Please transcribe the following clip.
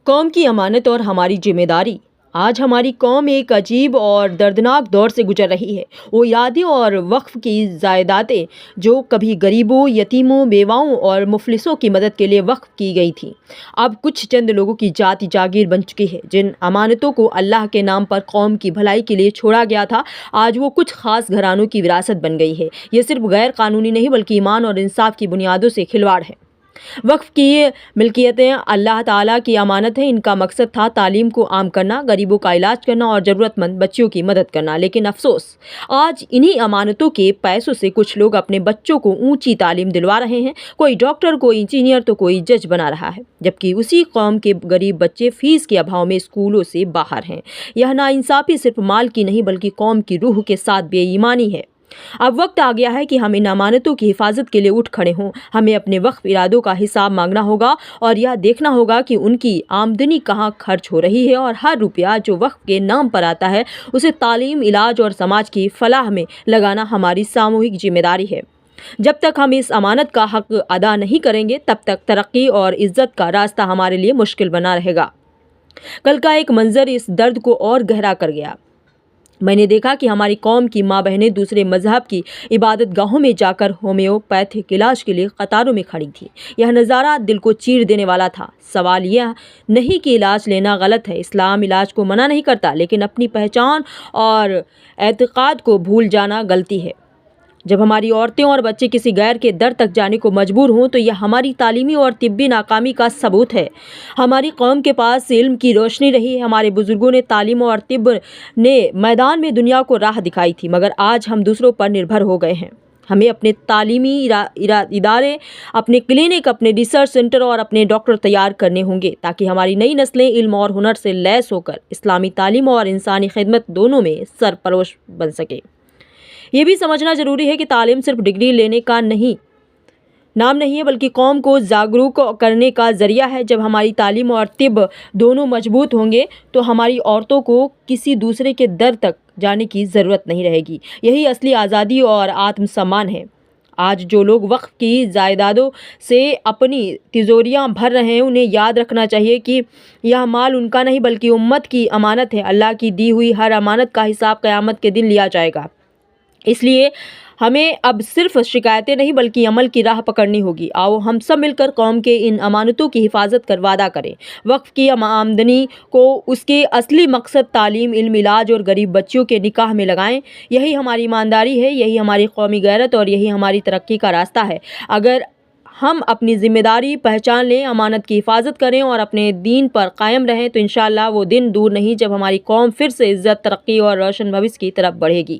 قوم کی امانت اور ہماری ذمہ داری۔ آج ہماری قوم ایک عجیب اور دردناک دور سے گزر رہی ہے۔ وہ یادیں اور وقف کی جائیدادیں جو کبھی غریبوں، یتیموں، بیواؤں اور مفلسوں کی مدد کے لیے وقف کی گئی تھیں، اب کچھ چند لوگوں کی ذاتی جاگیر بن چکی ہے۔ جن امانتوں کو اللہ کے نام پر قوم کی بھلائی کے لیے چھوڑا گیا تھا، آج وہ کچھ خاص گھرانوں کی وراثت بن گئی ہے۔ یہ صرف غیر قانونی نہیں بلکہ ایمان اور انصاف کی بنیادوں سے کھلواڑ ہے۔ وقف کی ملکیتیں اللہ تعالیٰ کی امانت ہیں۔ ان کا مقصد تھا تعلیم کو عام کرنا، غریبوں کا علاج کرنا اور ضرورت مند بچوں کی مدد کرنا، لیکن افسوس آج انہی امانتوں کے پیسوں سے کچھ لوگ اپنے بچوں کو اونچی تعلیم دلوا رہے ہیں۔ کوئی ڈاکٹر، کوئی انجینئر تو کوئی جج بنا رہا ہے، جبکہ اسی قوم کے غریب بچے فیس کے ابھاؤ میں اسکولوں سے باہر ہیں۔ یہ ناانصافی صرف مال کی نہیں بلکہ قوم کی روح کے ساتھ بے ایمانی ہے۔ اب وقت آ گیا ہے کہ ہم ان امانتوں کی حفاظت کے لیے اٹھ کھڑے ہوں۔ ہمیں اپنے وقف ارادوں کا حساب مانگنا ہوگا اور یہ دیکھنا ہوگا کہ ان کی آمدنی کہاں خرچ ہو رہی ہے، اور ہر روپیہ جو وقف کے نام پر آتا ہے اسے تعلیم، علاج اور سماج کی فلاح میں لگانا ہماری ساموہک ذمہ داری ہے۔ جب تک ہم اس امانت کا حق ادا نہیں کریں گے، تب تک ترقی اور عزت کا راستہ ہمارے لیے مشکل بنا رہے گا۔ کل کا ایک منظر اس درد کو اور گہرا کر گیا۔ میں نے دیکھا کہ ہماری قوم کی ماں بہنیں دوسرے مذہب کی عبادت گاہوں میں جا کر ہومیوپیتھک علاج کے لیے قطاروں میں کھڑی تھیں۔ یہ نظارہ دل کو چیر دینے والا تھا۔ سوال یہ نہیں کہ علاج لینا غلط ہے، اسلام علاج کو منع نہیں کرتا، لیکن اپنی پہچان اور اعتقاد کو بھول جانا غلطی ہے۔ جب ہماری عورتیں اور بچے کسی غیر کے در تک جانے کو مجبور ہوں تو یہ ہماری تعلیمی اور طبی ناکامی کا ثبوت ہے۔ ہماری قوم کے پاس علم کی روشنی رہی ہے، ہمارے بزرگوں نے تعلیم اور طب نے میدان میں دنیا کو راہ دکھائی تھی، مگر آج ہم دوسروں پر نربھر ہو گئے ہیں۔ ہمیں اپنے تعلیمی ادارے، اپنے کلینک، اپنے ریسرچ سینٹر اور اپنے ڈاکٹر تیار کرنے ہوں گے تاکہ ہماری نئی نسلیں علم اور ہنر سے لیس ہو کر اسلامی تعلیم اور انسانی خدمت دونوں میں سرپرست بن سکے۔ یہ بھی سمجھنا ضروری ہے کہ تعلیم صرف ڈگری لینے کا نام نہیں ہے بلکہ قوم کو جاگروک کرنے کا ذریعہ ہے۔ جب ہماری تعلیم اور طب دونوں مضبوط ہوں گے تو ہماری عورتوں کو کسی دوسرے کے در تک جانے کی ضرورت نہیں رہے گی۔ یہی اصلی آزادی اور آتم سمان ہے۔ آج جو لوگ وقف کی جائیدادوں سے اپنی تجوریاں بھر رہے ہیں، انہیں یاد رکھنا چاہیے کہ یہ مال ان کا نہیں بلکہ امت کی امانت ہے۔ اللہ کی دی ہوئی ہر امانت کا حساب قیامت کے دن لیا جائے گا۔ اس لیے ہمیں اب صرف شکایتیں نہیں بلکہ عمل کی راہ پکڑنی ہوگی۔ آؤ ہم سب مل کر قوم کے ان امانتوں کی حفاظت کا وعدہ کریں۔ وقف کی آمدنی کو اس کے اصلی مقصد تعلیم، علم، علاج اور غریب بچوں کے نکاح میں لگائیں۔ یہی ہماری ایمانداری ہے، یہی ہماری قومی غیرت اور یہی ہماری ترقی کا راستہ ہے۔ اگر ہم اپنی ذمہ داری پہچان لیں، امانت کی حفاظت کریں اور اپنے دین پر قائم رہیں تو انشاءاللہ وہ دن دور نہیں جب ہماری قوم پھر سے عزت، ترقی اور روشن بھوش کی طرف بڑھے گی۔